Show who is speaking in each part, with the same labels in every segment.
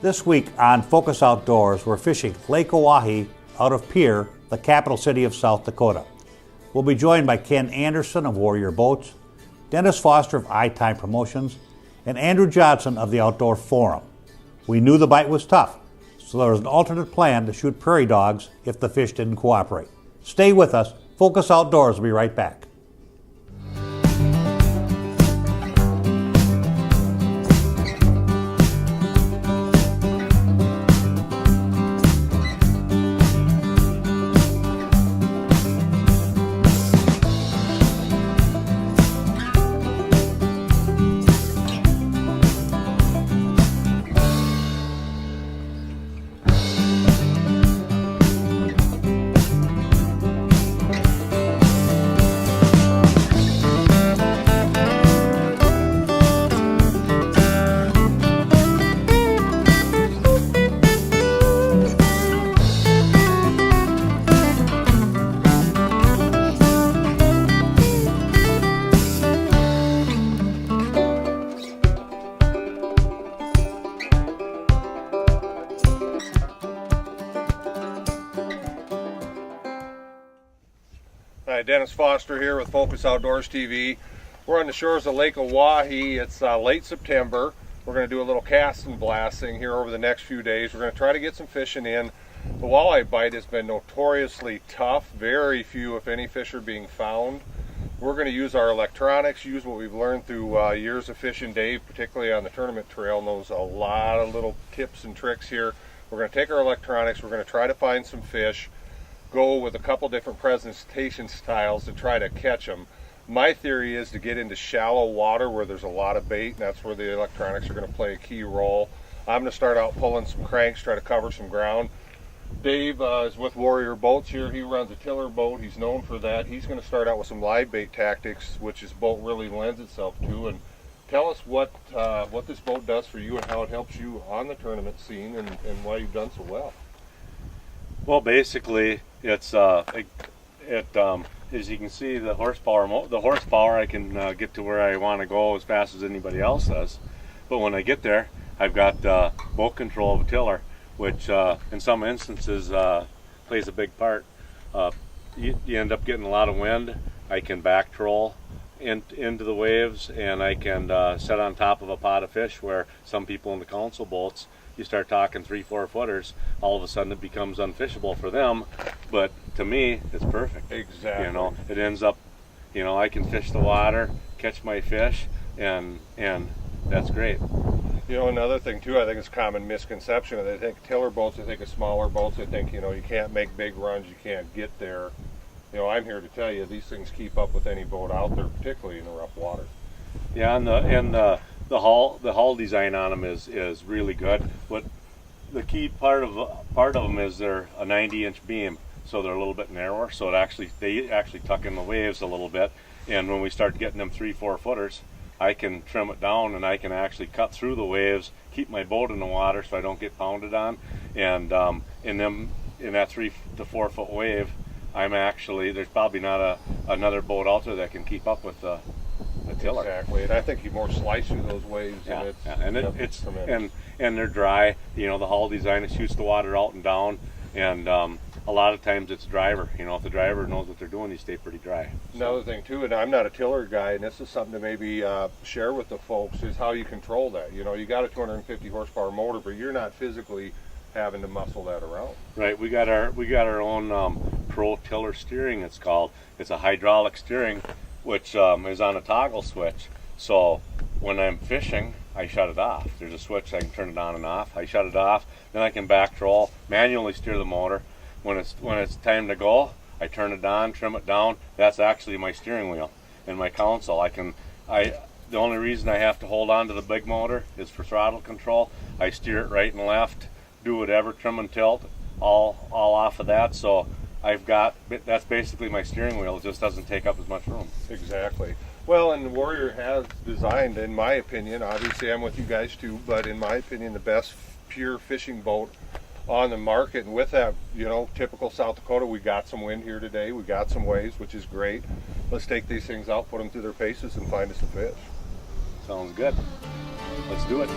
Speaker 1: This week on Focus Outdoors, we're fishing Lake Oahe out of Pierre, the capital city of South Dakota. We'll be joined by Ken Anderson of Warrior Boats, Dennis Foster of iTime Promotions, and Andrew Johnson of the Outdoor Forum. We knew the bite was tough, so there was an alternate plan to shoot prairie dogs if the fish didn't cooperate. Stay with us. Focus Outdoors will be right back.
Speaker 2: Hi, Dennis Foster here with Focus Outdoors TV. We're on the shores of Lake Oahe. It's late September. We're going to do a little cast and blasting here over the next few days. We're going to try to get some fishing in. The walleye bite has been notoriously tough. Very few, if any, fish are being found. We're going to use our electronics, use what we've learned through years of fishing. Dave, particularly on the tournament trail, knows a lot of little tips and tricks here. We're going to take our electronics. We're going to try to find some fish. Go with a couple different presentation styles to try to catch them. My theory is to get into shallow water where there's a lot of bait, and that's where the electronics are going to play a key role. I'm going to start out pulling some cranks, try to cover some ground. Dave is with Warrior Boats here. He runs a tiller boat. He's known for that. He's going to start out with some live bait tactics, which his boat really lends itself to. And tell us what this boat does for you and how it helps you on the tournament scene and why you've done so well.
Speaker 3: Well, basically, it's as you can see, the horsepower I can get to where I want to go as fast as anybody else does. But when I get there, I've got boat control of a tiller, which in some instances plays a big part. You end up getting a lot of wind. I can back troll into the waves, and I can set on top of a pot of fish where some people in the council boats, you start talking 3-4 footers, all of a sudden it becomes unfishable for them, but to me it's perfect.
Speaker 2: Exactly.
Speaker 3: You know, it ends up, you know, I can fish the water, catch my fish, and that's great.
Speaker 2: You know, another thing too, I think it's a common misconception. They think tiller boats, they think of smaller boats, they think, you know, you can't make big runs, you can't get there. You know, I'm here to tell you these things keep up with any boat out there, particularly in the rough water.
Speaker 3: Yeah, and the hull design on them is really good. But the key part of them is they're a 90-inch beam, so they're a little bit narrower. So they actually tuck in the waves a little bit. And when we start getting them 3-4 footers, I can trim it down and I can actually cut through the waves, keep my boat in the water so I don't get pounded on. And in that 3 to 4 foot wave, there's probably not another boat out there that can keep up with the tiller.
Speaker 2: Exactly, and I think you more slice through those waves.
Speaker 3: Yeah,
Speaker 2: and
Speaker 3: it's
Speaker 2: tremendous.
Speaker 3: and they're dry. You know, the hull design, it shoots the water out and down, and a lot of times it's driver. You know, if the driver knows what they're doing, you stay pretty dry.
Speaker 2: Another thing too, and I'm not a tiller guy, and this is something to maybe share with the folks, is how you control that. You know, you got a 250 horsepower motor, but you're not physically having to muscle that around.
Speaker 3: Right. We got our own Pro Tiller steering. It's called. It's a hydraulic steering, which is on a toggle switch. So when I'm fishing, I shut it off. There's a switch I can turn it on and off. I shut it off, then I can back troll, manually steer the motor. When it's time to go, I turn it on, trim it down. That's actually my steering wheel and my console. The only reason I have to hold on to the big motor is for throttle control. I steer it right and left, do whatever, trim and tilt, all off of that. So that's basically my steering wheel. It just doesn't take up as much room.
Speaker 2: Exactly. Well, and Warrior has designed, in my opinion, obviously I'm with you guys too, but in my opinion, the best pure fishing boat on the market. And with that, you know, typical South Dakota, we got some wind here today, we got some waves, which is great. Let's take these things out, put them through their paces, and find us a fish.
Speaker 3: Sounds good. Let's do it.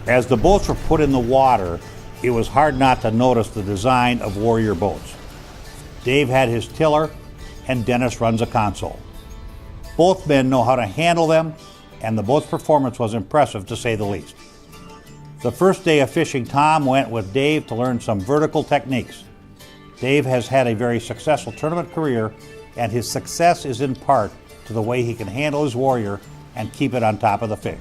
Speaker 1: As the boats were put in the water, it was hard not to notice the design of Warrior boats. Dave had his tiller, and Dennis runs a console. Both men know how to handle them, and the boat's performance was impressive to say the least. The first day of fishing, Tom went with Dave to learn some vertical techniques. Dave has had a very successful tournament career, and his success is in part to the way he can handle his Warrior and keep it on top of the fish.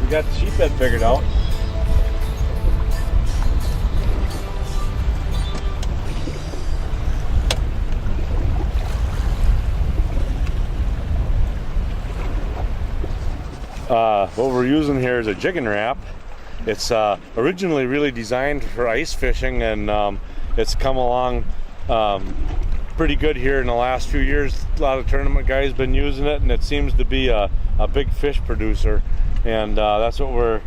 Speaker 3: Got the sheep bed figured out. What we're using here is a jigging wrap. It's originally really designed for ice fishing, and it's come along pretty good here in the last few years. A lot of tournament guys been using it, and it seems to be a big fish producer. And that's what we're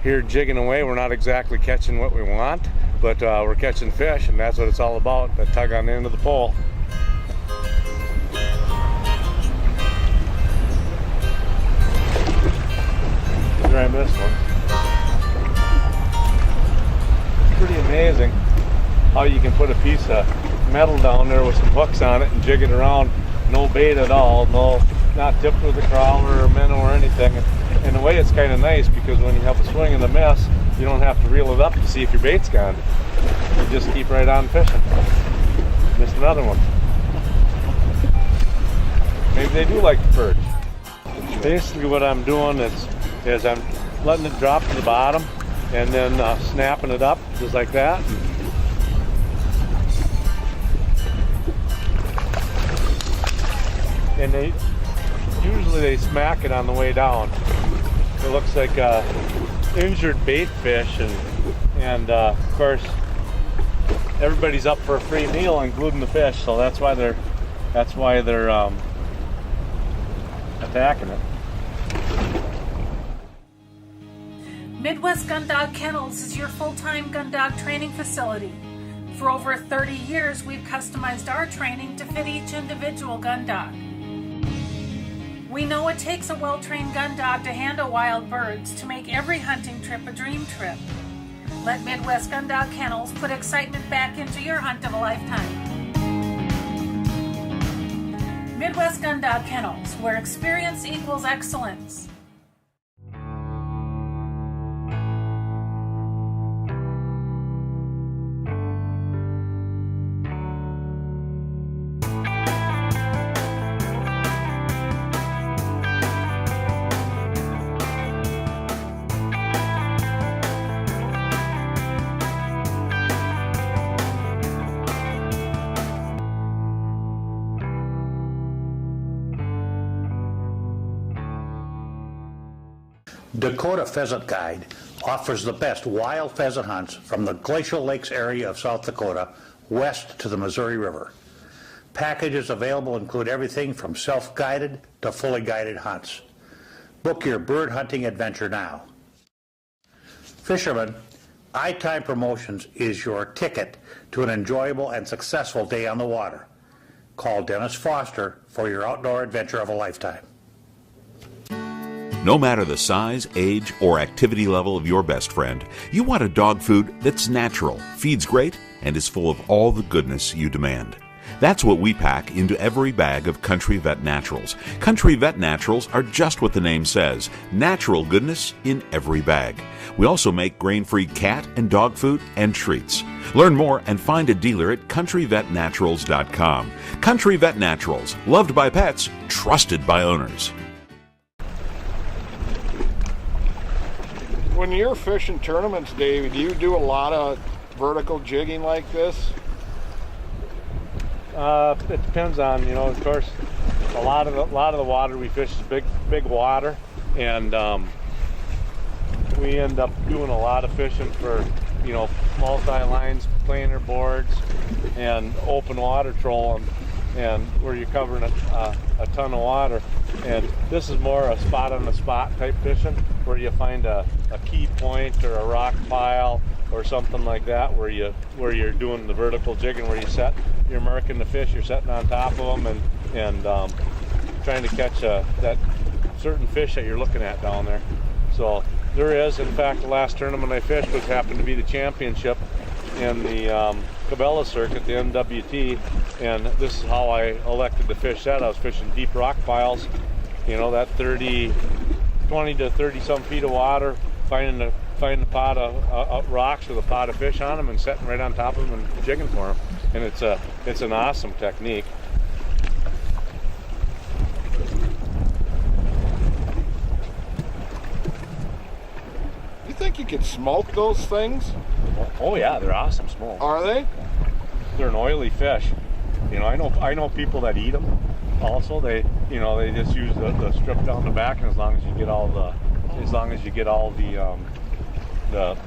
Speaker 3: here jigging away. We're not exactly catching what we want, but we're catching fish, and that's what it's all about, the tug on the end of the pole. I missed one. It's pretty amazing how you can put a piece of metal down there with some hooks on it and jig it around. No bait at all, not tipped with a crawler or minnow or anything. In a way, it's kind of nice because when you have a swing and a miss, you don't have to reel it up to see if your bait's gone. You just keep right on fishing. Missed another one. Maybe they do like the perch. Basically what I'm doing is I'm letting it drop to the bottom and then snapping it up just like that. And usually they smack it on the way down. It looks like a injured bait fish, and of course everybody's up for a free meal, including the fish. So that's why they're attacking it.
Speaker 4: Midwest Gun Dog Kennels is your full-time gun dog training facility. For over 30 years, we've customized our training to fit each individual gun dog. We know it takes a well-trained gun dog to handle wild birds to make every hunting trip a dream trip. Let Midwest Gun Dog Kennels put excitement back into your hunt of a lifetime. Midwest Gun Dog Kennels, where experience equals excellence.
Speaker 1: Dakota Pheasant Guide offers the best wild pheasant hunts from the Glacial Lakes area of South Dakota west to the Missouri River. Packages available include everything from self-guided to fully guided hunts. Book your bird hunting adventure now. Fishermen, iTime Promotions is your ticket to an enjoyable and successful day on the water. Call Dennis Foster for your outdoor adventure of a lifetime.
Speaker 5: No matter the size, age, or activity level of your best friend, you want a dog food that's natural, feeds great, and is full of all the goodness you demand. That's what we pack into every bag of Country Vet Naturals. Country Vet Naturals are just what the name says, natural goodness in every bag. We also make grain-free cat and dog food and treats. Learn more and find a dealer at countryvetnaturals.com. Country Vet Naturals, loved by pets, trusted by owners.
Speaker 6: When you're fishing tournaments, Dave, do you do a lot of vertical jigging like this?
Speaker 3: It depends on, of course, a lot of the water we fish is big water, and we end up doing a lot of fishing for, you know, multi-lines, planer boards, and open water trolling, and where you're covering a ton of water. And this is more a spot on the spot type fishing, where you find a key point or a rock pile or something like that, where you're doing the vertical jigging, where you're marking the fish, you're setting on top of them, and trying to catch that certain fish that you're looking at down there. So there is, in fact, the last tournament I fished happened to be the championship in the Cabela circuit, the MWT, and this is how I elected to fish that. I was fishing deep rock piles, you know, that 20 to 30 some feet of water, finding a pot of rocks with a pot of fish on them and setting right on top of them and jigging for them. And it's an awesome technique.
Speaker 6: You think you could smoke those things?
Speaker 3: Oh yeah, they're awesome smoke.
Speaker 6: Are they?
Speaker 3: They're an oily fish. You know, I know people that eat them. Also, they just use the strip down the back, and as long as you get all the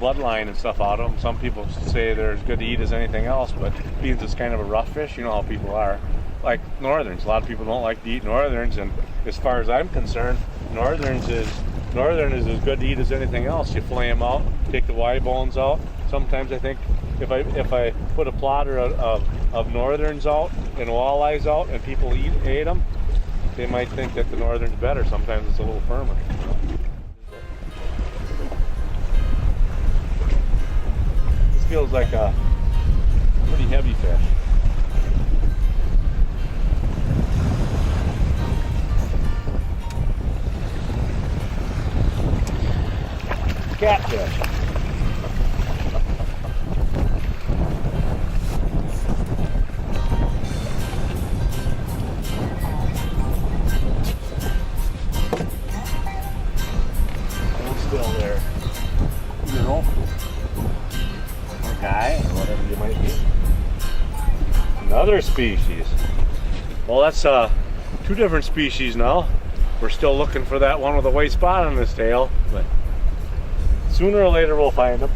Speaker 3: bloodline and stuff out of them. Some people say they're as good to eat as anything else, but being it's kind of a rough fish, you know how people are. Like northerns, a lot of people don't like to eat northerns, and as far as I'm concerned, northern is as good to eat as anything else. You fillet them out, take the Y bones out. Sometimes I think if I put a plotter of northerns out and walleyes out, and people ate them, they might think that the northern's better. Sometimes it's a little firmer. This feels like a pretty heavy fish. Catfish. Still there, you know, or guy, or whatever you might be. Another species. Well, that's two different species now. We're still looking for that one with a white spot on his tail, but sooner or later we'll find them.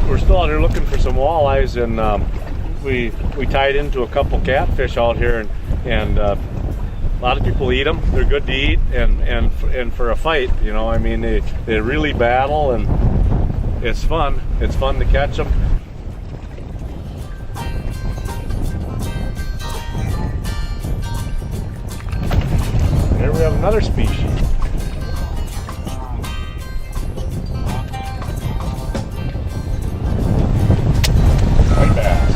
Speaker 3: We're still out here looking for some walleyes, and we tied into a couple catfish out here, and a lot of people eat them. They're good to eat, and for a fight, you know, I mean, they really battle, and it's fun. It's fun to catch them. Here we have another species. White bass.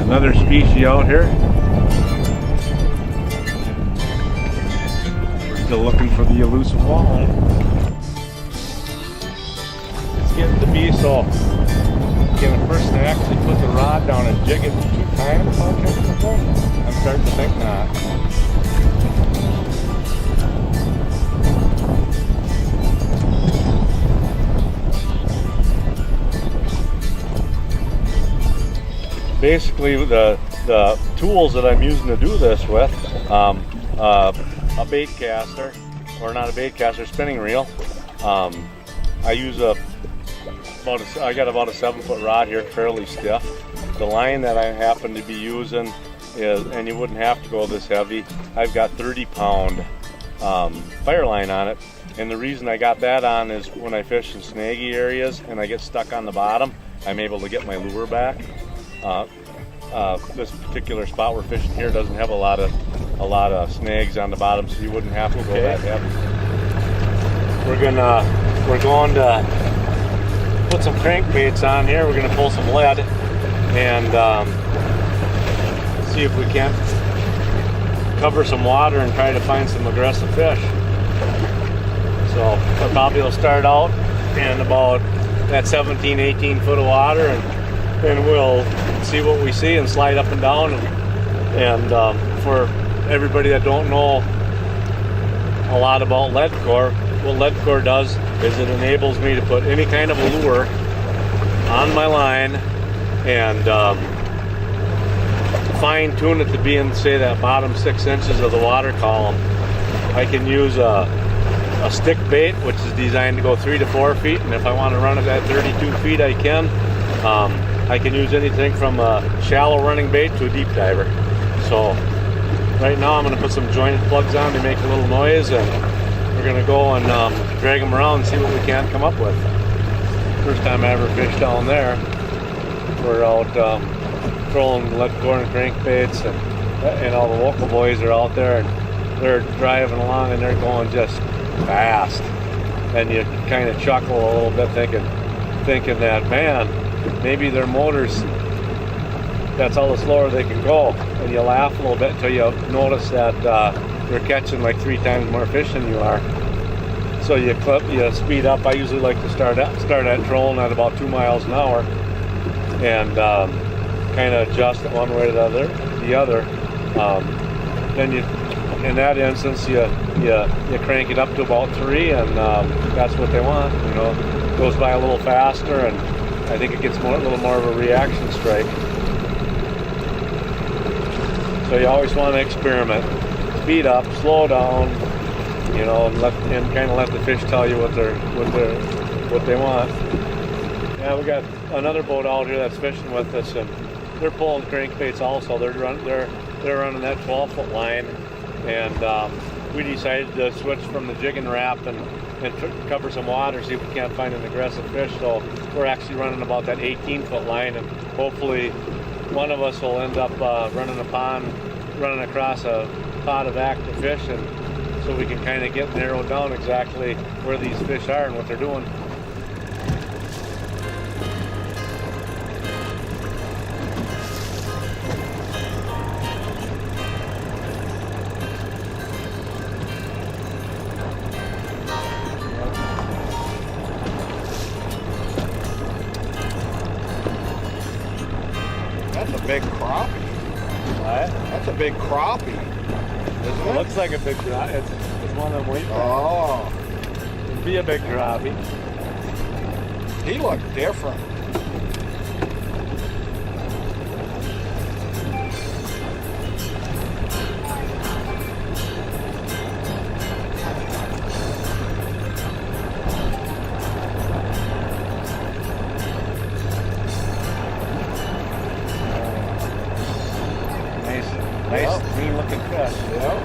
Speaker 3: Another species out here. We're still looking for the elusive walleye. It's getting to be so. Can a person actually put the rod down and jig it 2 times without catching the fish? I'm starting to think not. Basically, the tools that I'm using to do this with, a bait caster, or not a bait caster, spinning reel. I use I got about a 7-foot rod here, fairly stiff. The line that I happen to be using is, and you wouldn't have to go this heavy, I've got 30-pound fire line on it. And the reason I got that on is when I fish in snaggy areas and I get stuck on the bottom, I'm able to get my lure back. This particular spot we're fishing here doesn't have a lot of snags on the bottom, so you wouldn't have to go that heavy. We're going to put some crankbaits on here. We're going to pull some lead and see if we can't cover some water and try to find some aggressive fish. So I probably will start out in about that 17-18 foot of water, and we'll see what we see and slide up and down. And for everybody that don't know a lot about lead core, what lead core does is it enables me to put any kind of a lure on my line and fine tune it to be in, say, that bottom 6 inches of the water column. I can use a stick bait, which is designed to go 3 to 4 feet, and if I want to run it at 32 feet, I can. I can use anything from a shallow running bait to a deep diver. So right now I'm going to put some jointed plugs on to make a little noise, and we're going to go and drag them around and see what we can come up with. First time I ever fished down there. We're out trolling lead core and crankbaits, and all the local boys are out there, and they're driving along and they're going just fast. And you kind of chuckle a little bit thinking that, man, maybe their motors, that's all the slower they can go. And you laugh a little bit until you notice that they're catching like 3 times more fish than you are. So you speed up. I usually like to start at trolling at about 2 miles an hour and kind of adjust it one way or the other. Then in that instance, you crank it up to about 3, and that's what they want. You know, it goes by a little faster, and I think it gets a little more of a reaction strike. So you always want to experiment, speed up, slow down, you know, and kind of let the fish tell you what they want. Yeah, we got another boat out here that's fishing with us, and they're pulling crankbaits also. They're running that 12-foot line, and we decided to switch from the jigging wrap and cover some water, see if we can't find an aggressive fish. So we're actually running about that 18-foot line, and hopefully one of us will end up running across a pod of active fish, and so we can kind of narrow down exactly where these fish are and what they're doing.
Speaker 6: That's a big crappie.
Speaker 3: What?
Speaker 6: That's a big crappie. Isn't
Speaker 3: It
Speaker 6: it?
Speaker 3: looks like a big crappie. It's one of them weight.
Speaker 6: Oh,
Speaker 3: It'd be a big crappie.
Speaker 6: he looked different.
Speaker 3: Nice,
Speaker 6: Yep.
Speaker 3: clean looking fish.
Speaker 6: Yep.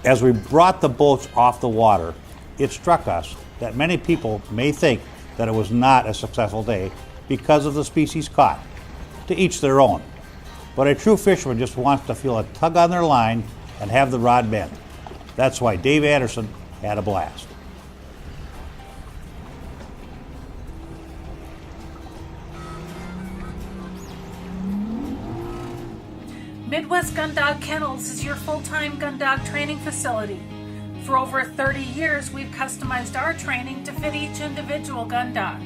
Speaker 1: As we brought the boats off the water, it struck us that many people may think that it was not a successful day because of the species caught. To each their own. But a true fisherman just wants to feel a tug on their line and have the rod bend. That's why Dave Anderson had a blast.
Speaker 4: Midwest Gun Dog Kennels is your full-time gun dog training facility. For over 30 years, we've customized our training to fit each individual gun dog.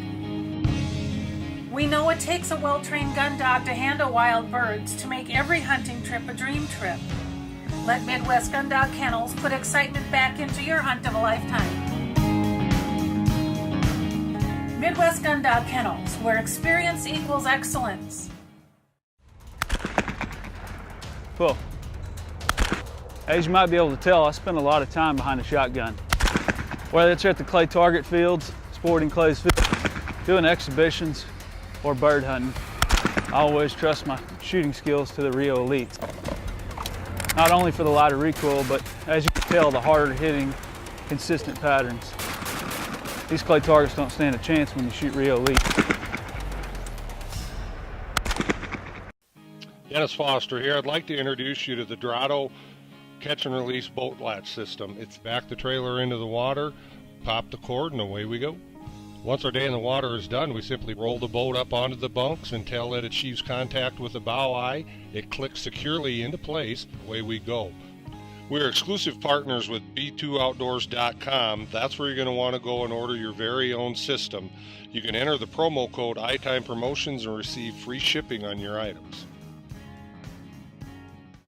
Speaker 4: We know it takes a well-trained gun dog to handle wild birds to make every hunting trip a dream trip. Let Midwest Gun Dog Kennels put excitement back into your hunt of a lifetime. Midwest Gun Dog Kennels, where experience equals excellence.
Speaker 7: Well, as you might be able to tell, I spend a lot of time behind a shotgun. Whether it's at the clay target fields, sporting clays fields, doing exhibitions, or bird hunting, I always trust my shooting skills to the Rio elites. Not only for the lighter recoil, but as you can tell, the harder hitting, consistent patterns. These clay targets don't stand a chance when you shoot Rio elites.
Speaker 2: Dennis Foster here. I'd like to introduce you to the Dorado catch and release boat latch system. It's back the trailer into the water, pop the cord, and away we go. Once our day in the water is done, we simply roll the boat up onto the bunks until it achieves contact with the bow eye. It clicks securely into place. Away we go. We're exclusive partners with b2outdoors.com. That's where you're going to want to go and order your very own system. You can enter the promo code iTimePromotions and receive free shipping on your items.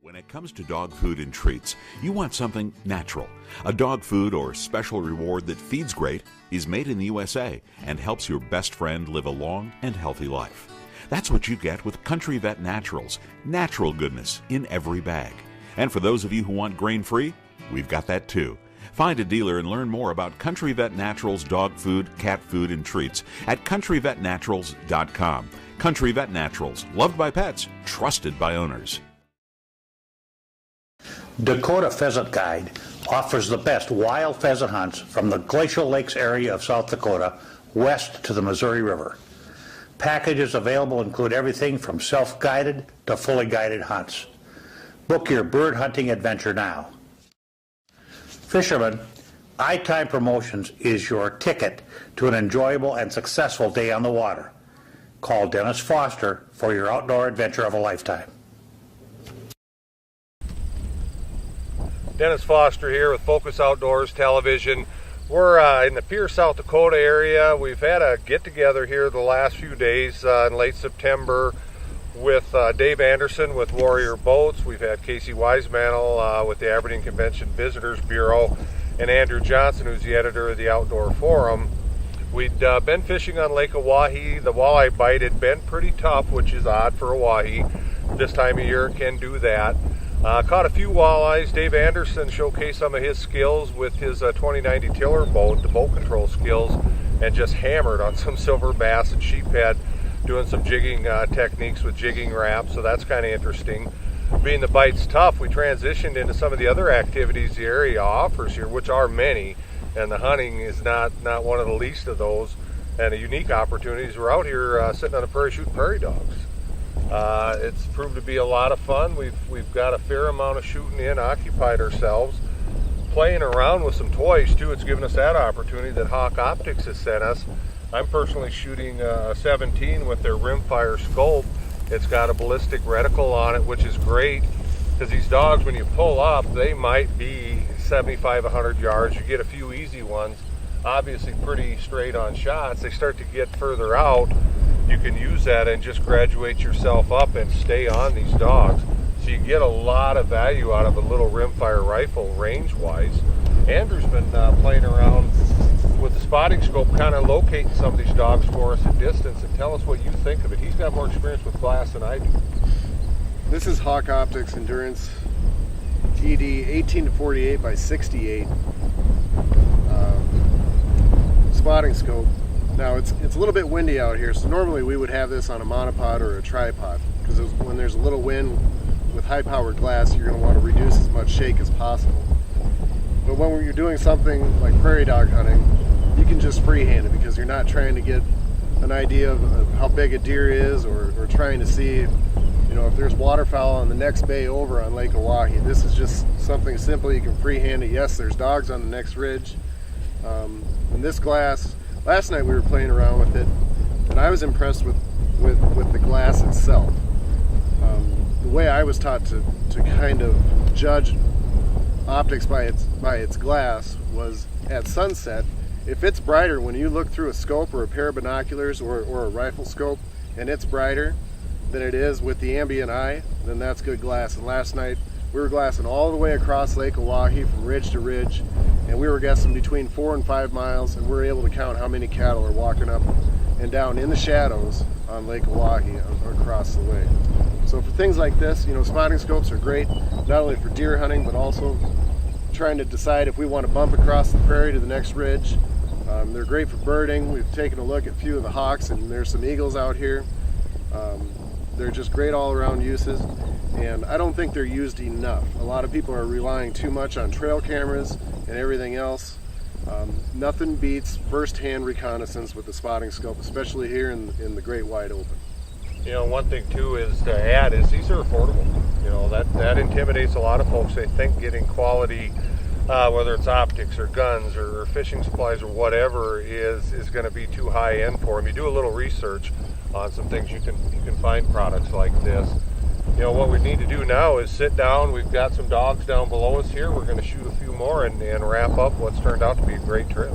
Speaker 5: When it comes to dog food and treats, you want something natural. A dog food or special reward that feeds great, is made in the USA, and helps your best friend live a long and healthy life. That's what you get with Country Vet Naturals. Natural goodness in every bag. And for those of you who want grain-free, we've got that too. Find a dealer and learn more about Country Vet Naturals dog food, cat food, and treats at countryvetnaturals.com. Country Vet Naturals, loved by pets, trusted by owners.
Speaker 1: Dakota Pheasant Guide offers the best wild pheasant hunts from the Glacial Lakes area of South Dakota west to the Missouri River. Packages available include everything from self-guided to fully guided hunts. Book your bird hunting adventure now. Fishermen, iTime Promotions is your ticket to an enjoyable and successful day on the water. Call Dennis Foster for your outdoor adventure of a lifetime.
Speaker 2: Dennis Foster here with Focus Outdoors Television. We're in the Pierre, South Dakota area. We've had a get-together here the last few days in late September with Dave Anderson with Warrior Boats. We've had Casey Wisemantel with the Aberdeen Convention Visitors Bureau, and Andrew Johnson, who's the editor of the Outdoor Forum. We'd been fishing on Lake Oahe. The walleye bite had been pretty tough, which is odd for Oahe. This time of year it can do that. Caught a few walleyes. Dave Anderson showcased some of his skills with his 2090 tiller boat, the boat control skills, and just hammered on some silver bass and sheephead, doing some jigging techniques with jigging wraps, so that's kind of interesting. Being the bite's tough, we transitioned into some of the other activities the area offers here, which are many, and the hunting is not one of the least of those, and a unique opportunities. We're out here sitting on the prairie shooting prairie dogs. It's proved to be a lot of fun. We've got a fair amount of shooting in, occupied ourselves, playing around with some toys too. It's given us that opportunity that Hawk Optics has sent us. I'm personally shooting a 17 with their rimfire scope. It's got a ballistic reticle on it, which is great because these dogs, when you pull up, they might be 75, 100 yards. You get a few easy ones, obviously pretty straight on shots. They start to get further out. You can use that and just graduate yourself up and stay on these dogs. So you get a lot of value out of a little rimfire rifle range-wise. Andrew's been playing around with the spotting scope, kind of locating some of these dogs for us at distance, and tell us what you think of it. He's got more experience with glass than I do.
Speaker 8: This is Hawk Optics Endurance ED 18 to 48 by 68 spotting scope. Now it's a little bit windy out here, so normally we would have this on a monopod or a tripod, because when there's a little wind with high-powered glass, you're going to want to reduce as much shake as possible. But when you're doing something like prairie dog hunting, you can just freehand it, because you're not trying to get an idea of how big a deer is, or trying to see, if there's waterfowl on the next bay over on Lake Oahe. This is just something simple. You can freehand it. Yes, there's dogs on the next ridge. And this glass, last night we were playing around with it, and I was impressed with the glass itself. The way I was taught to kind of judge optics by its glass was at sunset. If it's brighter, when you look through a scope or a pair of binoculars or a rifle scope, and it's brighter than it is with the ambient eye, then that's good glass. And last night we were glassing all the way across Lake Oahe from ridge to ridge, and we were guessing between 4 and 5 miles, and we were able to count how many cattle are walking up and down in the shadows on Lake Oahe across the way. So for things like this, spotting scopes are great, not only for deer hunting, but also trying to decide if we want to bump across the prairie to the next ridge. They're great for birding. We've taken a look at a few of the hawks, and there's some eagles out here. They're just great all-around uses, and I don't think they're used enough. A lot of people are relying too much on trail cameras and everything else. Nothing beats first-hand reconnaissance with the spotting scope, especially here in the great wide open.
Speaker 2: One thing too is to add is these are affordable. That intimidates a lot of folks. They think getting quality, whether it's optics or guns or fishing supplies or whatever, is going to be too high end for them. You do a little research on some things, you can find products like this. What we need to do now is sit down. We've got some dogs down below us here. We're going to shoot a few more and wrap up what's turned out to be a great trip.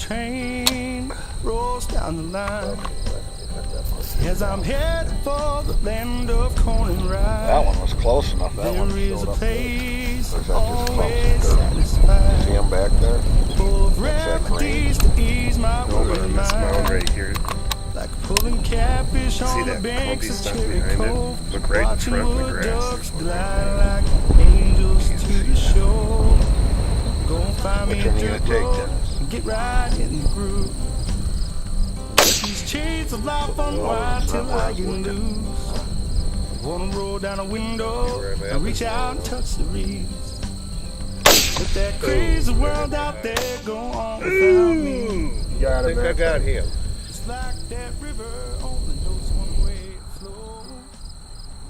Speaker 9: train rolls down the line as I'm headed for the land of corn and rye.
Speaker 6: That one was close enough. That one
Speaker 9: There is
Speaker 6: showed
Speaker 9: a
Speaker 6: up there.
Speaker 9: place
Speaker 6: Or is that just
Speaker 9: always
Speaker 6: close?
Speaker 9: satisfied,
Speaker 6: See him back there?
Speaker 9: full of
Speaker 6: That's that
Speaker 9: remedies to ease my
Speaker 10: Over
Speaker 9: worried
Speaker 10: on this mound
Speaker 9: mind.
Speaker 10: right here.
Speaker 9: Like pulling catfish
Speaker 10: See
Speaker 9: on the
Speaker 10: that
Speaker 9: banks
Speaker 10: clumpy
Speaker 9: of
Speaker 10: stuff
Speaker 9: Cherry
Speaker 10: behind it?
Speaker 9: Cove.
Speaker 10: Look right in
Speaker 9: Watching
Speaker 10: front of the
Speaker 9: wood
Speaker 10: grass.
Speaker 9: ducks glide like angels to the shore. Go find me
Speaker 6: Which
Speaker 9: a
Speaker 6: one are you gonna
Speaker 9: dirt
Speaker 6: take,
Speaker 9: road
Speaker 6: Dennis?
Speaker 9: and get right in the groove. These chains of life unwind till I get loose. Wanna roll down a window and reach out and touch the reeds. Let that crazy world out there go on without me.
Speaker 6: Got
Speaker 10: I think I got him.
Speaker 9: It's like that river only knows one way to flow.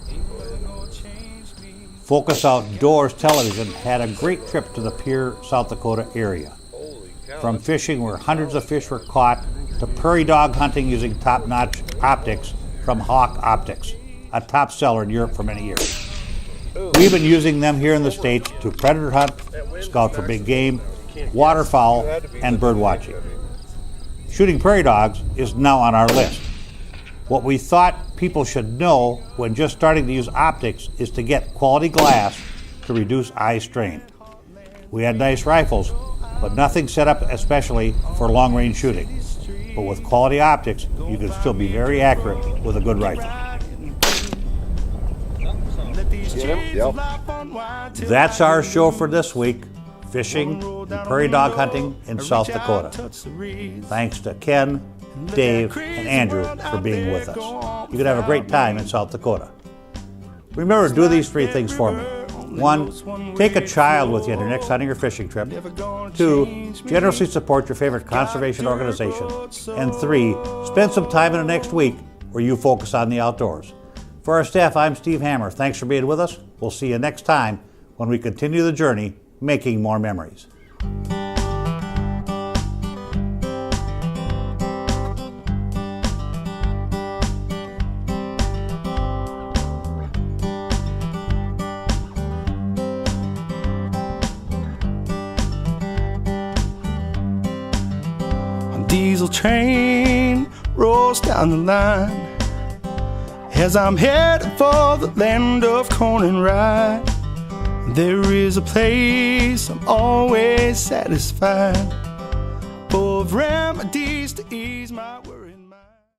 Speaker 9: Ain't letting no change me.
Speaker 1: Focus Outdoors Television had a great trip to the Pierre, South Dakota area.
Speaker 10: Holy cow.
Speaker 1: From fishing where hundreds of fish were caught to prairie dog hunting using top-notch optics from Hawk Optics, a top seller in Europe for many years. We've been using them here in the States to predator hunt, scout for big game, waterfowl, and bird watching. Shooting prairie dogs is now on our list. What we thought people should know when just starting to use optics is to get quality glass to reduce eye strain. We had nice rifles, but nothing set up especially for long-range shooting. But with quality optics, you can still be very accurate with a good rifle.
Speaker 6: Get him? Yep.
Speaker 1: That's our show for this week, fishing and prairie dog hunting in South Dakota. Thanks to Ken, Dave, and Andrew for being with us. You can have a great time in South Dakota. Remember to do these 3 things for me. 1, take a child with you on your next hunting or fishing trip. 2, generously support your favorite conservation organization. And 3, spend some time in the next week where you focus on the outdoors. For our staff, I'm Steve Hammer. Thanks for being with us. We'll see you next time when we continue the journey, making more memories.
Speaker 9: A diesel train rolls down the line as I'm headed for the land of corn and rye. There is a place I'm always satisfied, full of remedies to ease my worries.